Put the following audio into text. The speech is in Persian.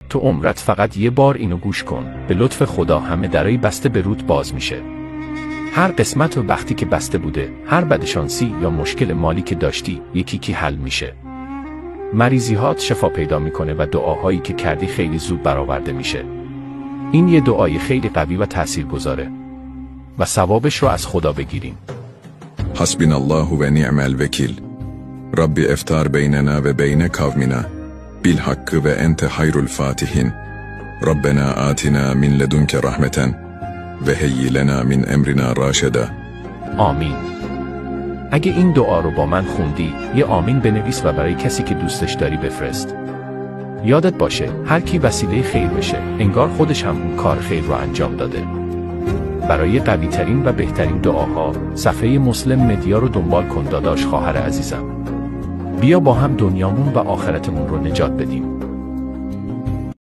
تو عمرت فقط یه بار اینو گوش کن. به لطف خدا همه درای بسته به رود باز میشه. هر قسمت و وقتی که بسته بوده، هر بدشانسی یا مشکل مالی که داشتی، یکی حل میشه. مریضی‌هات شفا پیدا میکنه و دعاهایی که کردی خیلی زود برآورده میشه. این یه دعای خیلی قوی و تاثیرگذاره و ثوابش رو از خدا بگیریم. حسبنا الله و نعم الوکیل. رب افتار بیننا و بین قومنا بالحق و انت خیر الفاتحین. ربنا آتنا من لدنک رحمة و هیئ لنا من امرنا راشدا. آمین. اگه این دعا رو با من خوندی، یه آمین بنویس و برای کسی که دوستش داری بفرست. یادت باشه، هر کی وسیله خیر بشه، انگار خودش هم اون کار خیر رو انجام داده. برای قوی ترین و بهترین دعاها، صفحه مسلم مدیا رو دنبال کن داداش خواهر عزیزم. بیا با هم دنیامون و آخرتمون رو نجات بدیم.